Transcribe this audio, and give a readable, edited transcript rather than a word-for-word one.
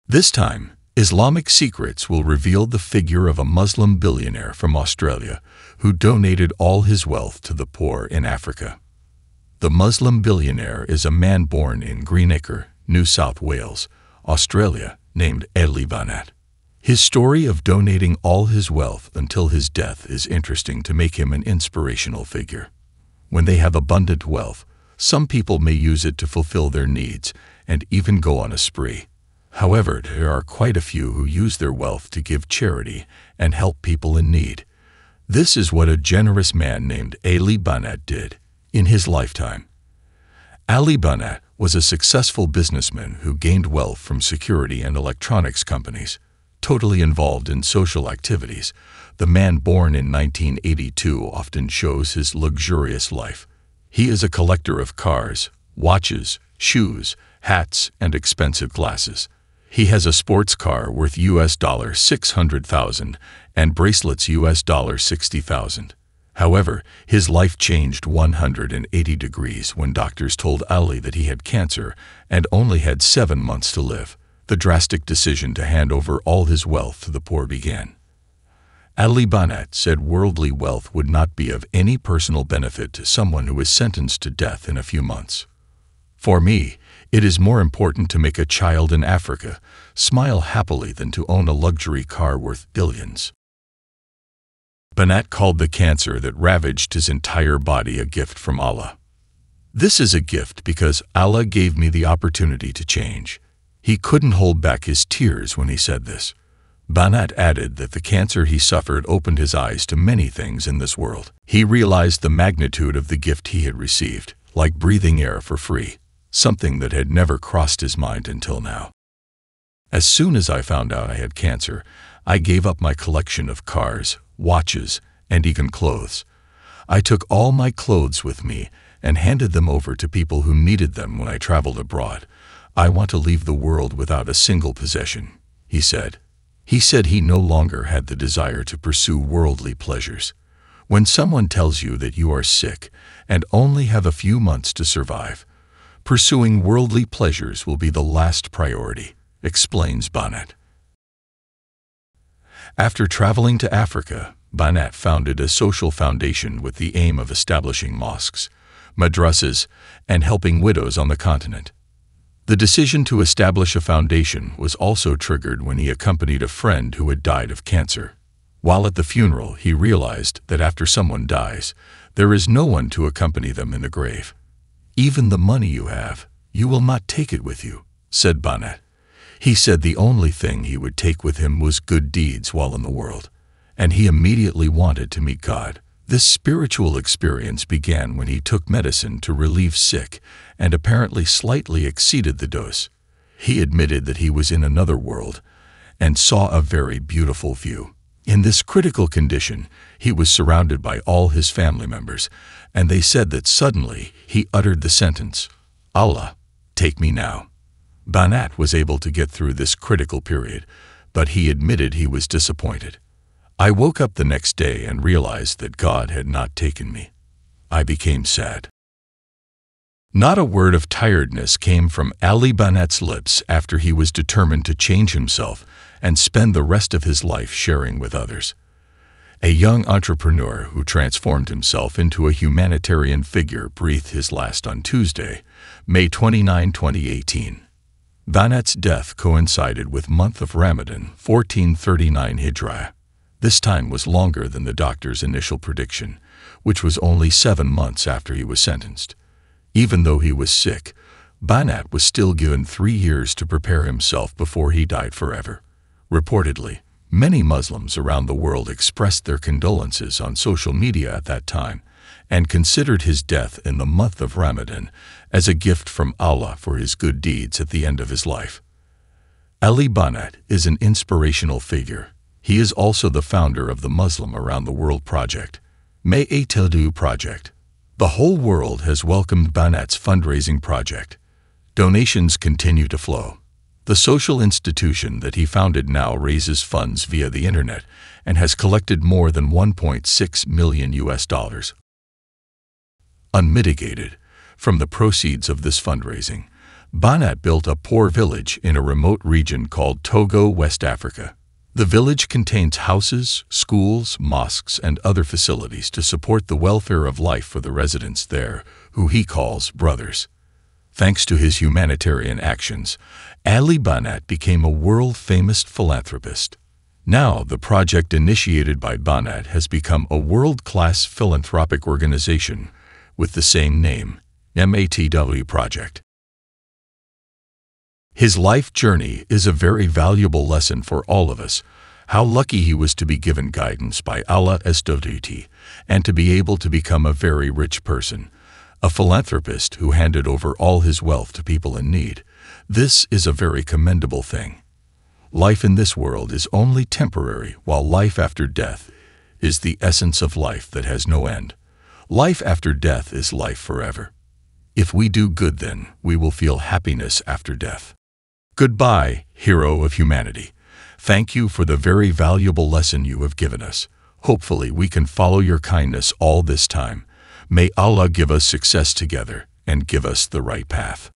This time, Islamic Secrets will reveal the figure of a Muslim billionaire from Australia who donated all his wealth to the poor in Africa. The Muslim billionaire is a man born in Greenacre, New South Wales, Australia, named Ali Banat. His story of donating all his wealth until his death is interesting to make him an inspirational figure. When they have abundant wealth, some people may use it to fulfill their needs and even go on a spree. However, there are quite a few who use their wealth to give charity and help people in need. This is what a generous man named Ali Banat did in his lifetime. Ali Banat was a successful businessman who gained wealth from security and electronics companies. Totally involved in social activities, the man born in 1982 often shows his luxurious life. He is a collector of cars, watches, shoes, hats, and expensive glasses. He has a sports car worth $600,000 and bracelets $60,000. However, his life changed 180 degrees when doctors told Ali that he had cancer and only had 7 months to live. The drastic decision to hand over all his wealth to the poor began. Ali Banat said worldly wealth would not be of any personal benefit to someone who is sentenced to death in a few months. For me, it is more important to make a child in Africa smile happily than to own a luxury car worth billions. Banat called the cancer that ravaged his entire body a gift from Allah. This is a gift because Allah gave me the opportunity to change. He couldn't hold back his tears when he said this. Banat added that the cancer he suffered opened his eyes to many things in this world. He realized the magnitude of the gift he had received, like breathing air for free, something that had never crossed his mind until now. As soon as I found out I had cancer, I gave up my collection of cars, watches, and even clothes. I took all my clothes with me and handed them over to people who needed them when I traveled abroad. I want to leave the world without a single possession, he said. He said he no longer had the desire to pursue worldly pleasures. When someone tells you that you are sick and only have a few months to survive, pursuing worldly pleasures will be the last priority, explains Banat. After traveling to Africa, Banat founded a social foundation with the aim of establishing mosques, madrasas, and helping widows on the continent. The decision to establish a foundation was also triggered when he accompanied a friend who had died of cancer. While at the funeral, he realized that after someone dies, there is no one to accompany them in the grave. Even the money you have, you will not take it with you, said Banat. He said the only thing he would take with him was good deeds while in the world, and he immediately wanted to meet God. This spiritual experience began when he took medicine to relieve sick and apparently slightly exceeded the dose. He admitted that he was in another world and saw a very beautiful view. In this critical condition, he was surrounded by all his family members, and they said that suddenly he uttered the sentence, "Allah, take me now." Banat was able to get through this critical period, but he admitted he was disappointed. I woke up the next day and realized that God had not taken me. I became sad. Not a word of tiredness came from Ali Banat's lips after he was determined to change himself and spend the rest of his life sharing with others. A young entrepreneur who transformed himself into a humanitarian figure breathed his last on Tuesday, May 29, 2018. Banat's death coincided with month of Ramadan, 1439 Hijrah. This time was longer than the doctor's initial prediction, which was only 7 months after he was sentenced. Even though he was sick, Banat was still given 3 years to prepare himself before he died forever. Reportedly, many Muslims around the world expressed their condolences on social media at that time and considered his death in the month of Ramadan as a gift from Allah for his good deeds at the end of his life. Ali Banat is an inspirational figure. He is also the founder of the Muslim Around the World Project, May Ateldu Project. The whole world has welcomed Banat's fundraising project. Donations continue to flow. The social institution that he founded now raises funds via the internet and has collected more than $1.6 million unmitigated from the proceeds of this fundraising. Banat built a poor village in a remote region called Togo, West Africa. The village contains houses, schools, mosques, and other facilities to support the welfare of life for the residents there, who he calls brothers. Thanks to his humanitarian actions, Ali Banat became a world-famous philanthropist. Now, the project initiated by Banat has become a world-class philanthropic organization with the same name, MATW Project. His life journey is a very valuable lesson for all of us. How lucky he was to be given guidance by Allah SWT and to be able to become a very rich person, a philanthropist who handed over all his wealth to people in need. This is a very commendable thing. Life in this world is only temporary, while life after death is the essence of life that has no end. Life after death is life forever. If we do good, then we will feel happiness after death. Goodbye, hero of humanity. Thank you for the very valuable lesson you have given us. Hopefully we can follow your kindness all this time. May Allah give us success together and give us the right path.